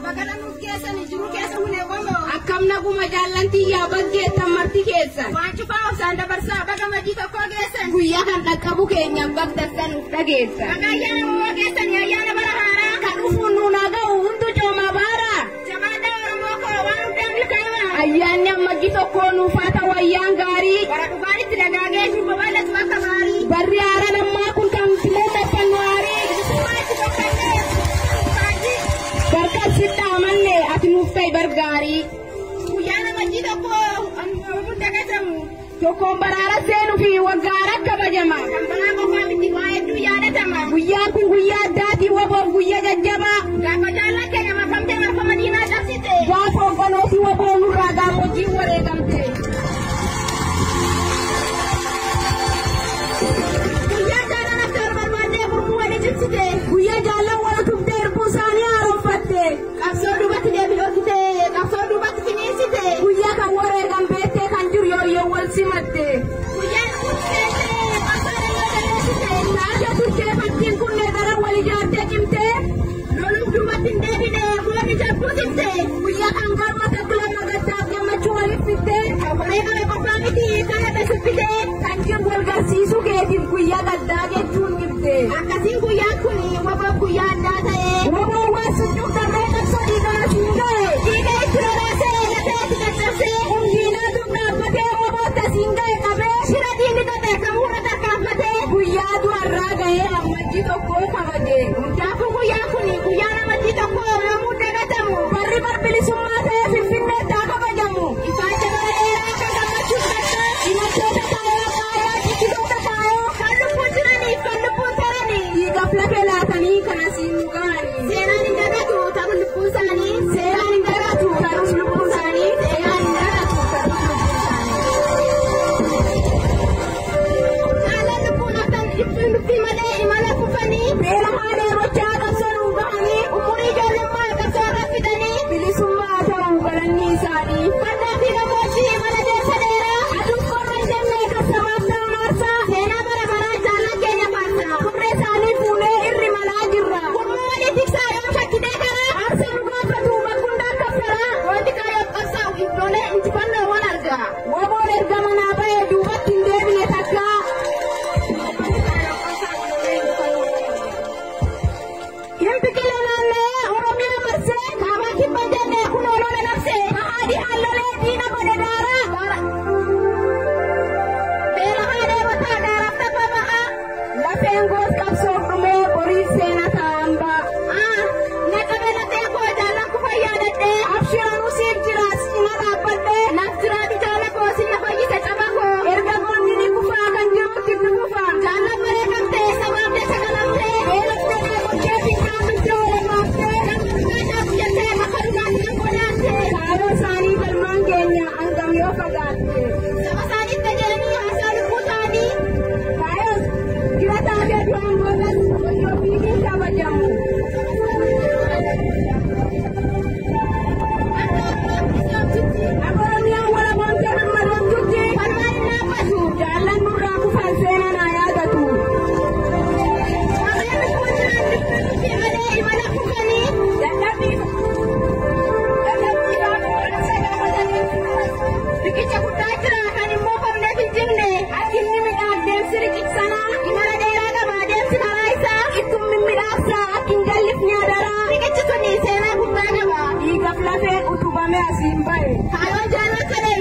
magala nuuf keessan jiru keessa hune qomo akkam naguma jaallantii yaa baggeettan marti keessan waan cufaa obsaan dabarsaa baga majii tokko geessan guyyaa kan dhaqqabu keenyaan bagdassan uf dhageessan baga ayyaana moo geessan ayyaana bara haaraa kan dhufuun nuun haga'u hundu coomaa baara jamaadhaa oromoo koo waan hundaan milkaa'ima ayyaanni ammajji tokko nuuf haa ta'u ayyaan gaarii bara dhugaanitti dagaagee shubba bal'atu akka baarii barri haara lammaa kun kan filee dhaphannu haarii barkan sitti amanne ati nuuf ta'i bargaarii guyyaana majii tokko hunda gatamu tokkoon baraara seenuu fi waggaara kabajama kan baraa qofaa miti waa hedduu yaadatama guyyaan kun guyyaa addaatii waboof guyyaa jajjabaa gaafa jaallan keenya marfamtee marfama diinaa cabsite gaafa obbolootii waboon irraa gammoojjiin wareegamte guyyaa jaallan akka barbaadee gurmuu walii cibsite guyyaa jaallan wal tuftee irbuu isaanii haaromfatte qabsoo duubatti deebi'ootite qabsoo duubatti finiinsite guyyaa kan wareegamteettee kan jiru yooyyoo wal simatte guyyaan kurteete qabsoo dalagalleessite taatee turtee fakkiin kunnee dara wal ijaartee cimtee loluuf duubatti hin deebine goonni jabbuu timte guyyaa kan galmata bilama gaddaaf gammachuu waliif fittee wareegame qofaa miti kan adda sibbite kan jiru wal garsiisuu keetiif guyyaa gaddaa jechuun ibte akkasiin guyyaan kun waboof guyyaa addaa ta'e waboon waan sunjuuf darree qabsoo dhiigaa siin ga'e dhiiga itti lolaasee gatee itti caccabsee hundiinaa dur dhaabbatee waboota siin ga'e qabee shira diinni qote kamuura tarkaanfatee guyyaa du'arraa ga'ee ammajji tokkoo kabaje hundaafuu guyyaan kun guyyaa namatti tokko yoomuu dagatamu barri barbilisummaa ta'ee finfinneetti haa kabajamu ifaacha bara dheeraa kan gammachuuf gaddaa himatoota taayoo faayaa jibbitoota taayoo kan lubbuun jiraniif kan lubbuun ta'anii dhiigaaf lafee laatanii kan asiin nu ga'anii seenaan hin dagatu ta'u lubbuun isaanii seeraan hin dagatu ta'us lubbuun isaanii seeraan hin dagatu ta'us lubbuun isaanii haalaan lubbuun akkan dubbii malee imala kufanii beela haalee rochaa qabsoo nu ga'anii umurii ijoollummaa qabsoo irra fidanii bilisummaa ta'uu galanni isaanii fardaa fi gammoojjii imala deemsa dheeraa aduun qorra hin jennee kassamaaf ta'u maarsaa seenaa bara baraa jaallan keenya faarsaa kurree isaanii fuunee irri malaa jirra gurmuu walii tiksaa yoom shakkitee karaa aarsa nu gaafatu bakkundaan kaffaraa wanti kaayoo qabsaa'u iddoolee injifannoo wal argaa waboon erga manaa ba'ee duubatti hin deebine takkaa hin biqile naanna'ee oromiyaa marsee kaabaa kibba jennee kun olola nabsee haadhi haallolee diina godhe daaraa beela haadhee mataa daaraaf tapha ba'aa lafeen goos qabsoof dhumee boriif seena ta'an ba'a naqabe lafee koo jaallan kufa yaadadhee abshiranuu siif jiraas cina dhaabbadhee naaf jiraati jaala koo sinna fayyise caba koo erga goonni ni kufaa kan jirutti ni kufa jaallan bareegamtee sabaaf jecha galamtee beelaftee gochee fincaafiltee oolmaaftee naaf jettee bakka dhugaatti kan godhaattee kaayoo isaanii galmaan keenya hangam yoo fagaatte saba isaaniif tajaajilanii haasaa lubbuu isaanii kaayoo jira taatee du'aan boodas wayyoo fiigiin kabajamu aboromiyaan walaboomtee hammadoomtutti falmaan hin dhaabbatu jaallan nurraa kufan seenaa naa yaadatu warreen lubbuun jiran dubbii malee imala kufanii riqicha guddaa jira kan immoo qabneef hin jirne akkinni midhaaf deemsi riqiqsanaa imala dheeraa qaba deemsi karaa isaa ittun mimmiidhaafsaa akkin jallifni adaraa riqichi sun seenaa guddaa qaba dhiigaaf lafee utubame asiin ba'e kaayoo jaallatanii